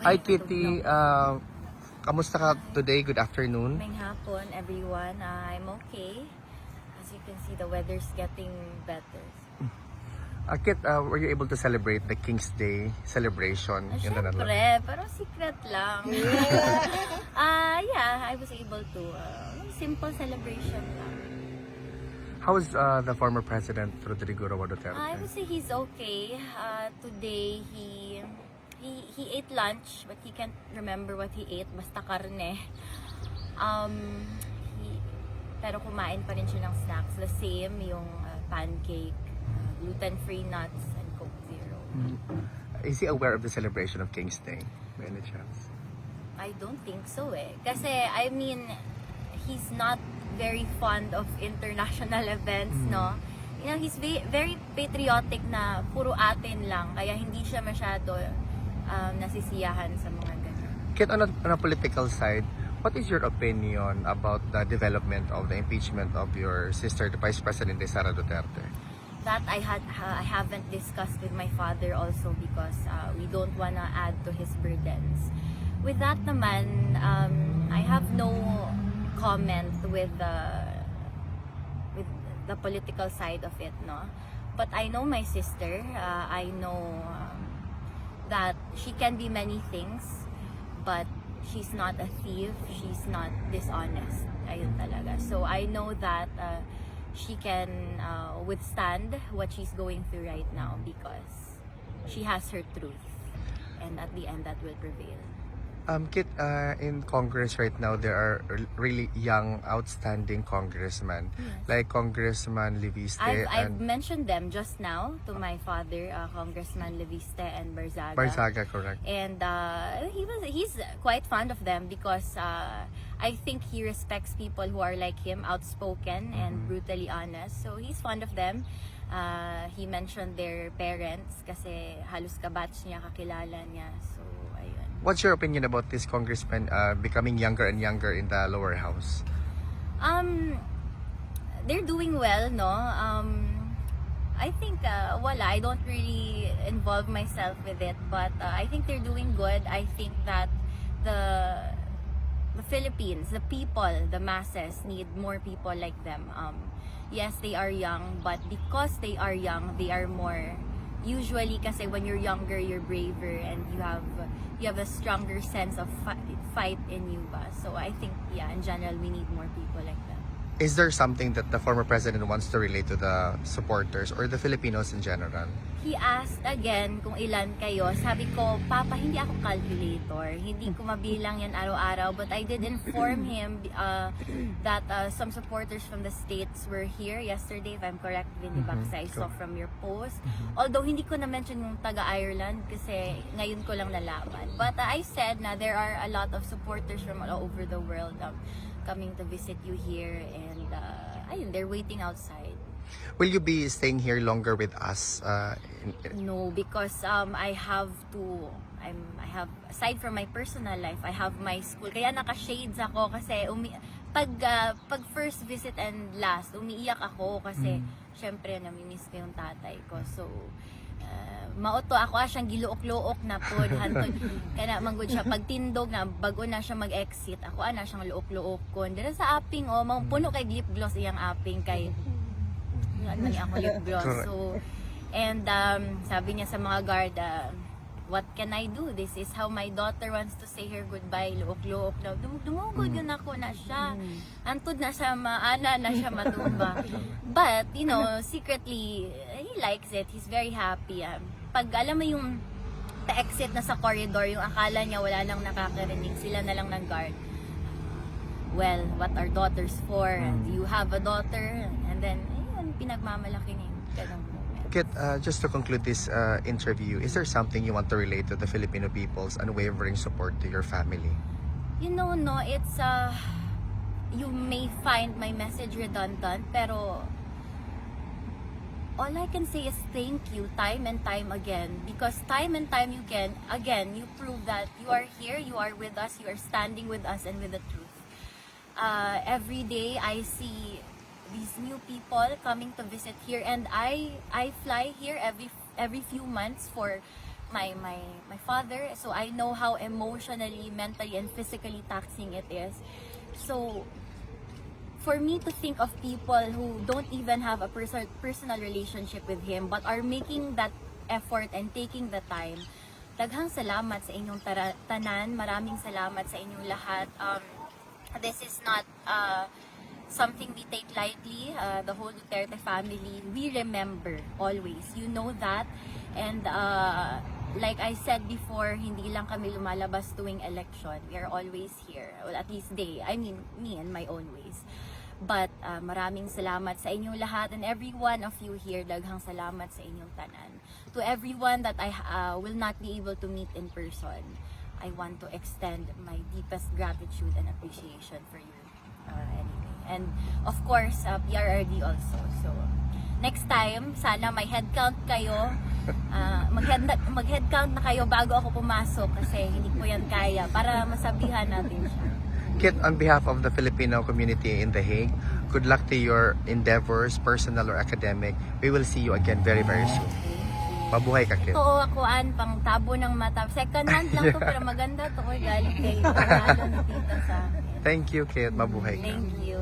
Hi Kitty, kamusta ka today? Good afternoon. May hapon, everyone. I'm okay. As you can see, the weather's getting better. Kit, were you able to celebrate the King's Day celebration in the Netherlands? Siyempre, pero secret lang. Yeah, I was able to. Simple celebration lang. How is the former President Rodrigo Roa Duterte? I would say he's okay. Today, he ate lunch, but he can't remember what he ate. Basta karne. Pero kumain pa rin siya ng snacks. The same, yung pancake, gluten-free nuts, and Coke Zero. Is he aware of the celebration of King's Day by any chance? I don't think so Kasi, I mean, he's not very fond of international events, no? You know, he's very patriotic na puro atin lang. Kaya hindi siya masyado nasisiyahan sa mga ganyan. Kit, on a political side, what is your opinion about the development of the impeachment of your sister, the Vice President Sara Duterte? That I haven't discussed with my father also because we don't wanna add to his burdens. With that naman, I have no comment with the political side of it, no. But I know my sister. I know that she can be many things, but she's not a thief. She's not dishonest. Ayun talaga. So I know that she can withstand what she's going through right now because she has her truth, and at the end that will prevail. Kit, in Congress right now, there are really young, outstanding congressmen, like Congressman Leviste I've and mentioned them just now to my father, Congressman Leviste and Barzaga. Barzaga, correct? And he's quite fond of them because I think he respects people who are like him, outspoken and brutally honest. So he's fond of them. He mentioned their parents kasi halos kabatch niya, kakilala niya. So ayun. What's your opinion about this congressman becoming younger and younger in the lower house? They're doing well, no? I think I don't really involve myself with it, but I think they're doing good. I think that the Philippines, the people, the masses need more people like them. Yes, they are young, but because they are young, they are more. Usually, kasi when you're younger, you're braver and you have a stronger sense of fight in you, ba? So I think, yeah, in general, we need more people like that. Is there something that the former president wants to relate to the supporters or the Filipinos in general? He asked again kung ilan kayo. Sabi ko, Papa, hindi ako calculator. Hindi ko mabilang yan araw-araw. But I did inform him that some supporters from the States were here yesterday, if I'm correct, Vinny Baksa, I saw from your post. Although hindi ko na-mention yung taga-Ireland kasi ngayon ko lang nalaman. But I said na there are a lot of supporters from all over the world coming to visit you here, and ayun, they're waiting outside. Will you be staying here longer with us? No, because I have aside from my personal life, I have my school. Kaya naka-shades ako kasi pag first visit and last, umiiyak ako kasi syempre namimiss ko yung tatay ko. So mauto ako siyang giluok-luok na pod hantod kana manggod siya pagtindog na bago na siya mag-exit, ako ana siyang luok-luok kon dira sa aping puno kay lip gloss iyang aping kay ano ni ako lip gloss. So and sabi niya sa mga guard, what can I do? This is how my daughter wants to say her goodbye. Luok-luok na dumugod yun ako na siya antod na siya maana na siya matumba. But you know, secretly he likes it. He's very happy. Pag alam mo yung pa-exit na sa corridor, yung akala niya wala nang nakakarinig, sila na lang nag-guard. Well, what are daughters for? You have a daughter, and then ayun, pinagmamalaki niya yung ganung moment. Kit, just to conclude this interview, is there something you want to relate to the Filipino people's unwavering support to your family? You know, no, it's you may find my message redundant, pero all I can say is thank you time and time again, because time and time again you prove that you are here, you are with us, you are standing with us and with the truth. Every day I see these new people coming to visit here, and I fly here every few months for my father, so I know how emotionally, mentally, and physically taxing it is. So for me to think of people who don't even have a personal relationship with him but are making that effort and taking the time, daghang salamat sa inyong tanan. Maraming salamat sa inyong lahat. This is not something we take lightly. The whole Duterte family, we remember always. You know that. And like I said before, hindi lang kami lumalabas tuwing election. We are always here. Well, at least me in my own ways. But maraming salamat sa inyong lahat, and every one of you here, daghang salamat sa inyong tanan. To everyone that I will not be able to meet in person, I want to extend my deepest gratitude and appreciation for you. Anyway. And of course, PRRD also. So next time, sana may head count kayo. Mag-head count na kayo bago ako pumasok kasi hindi ko yan kaya, para masabihan natin siya. Kit, on behalf of the Filipino community in The Hague, good luck to your endeavors, personal or academic. We will see you again very, very soon. Mabuhay ka, Kit. Oo, akuan, pang tabo ng mata. Second hand lang to, pero maganda to. Galing kayo. Panalo ni tita sa akin. Thank you, Kit. Mabuhay ka. Thank you.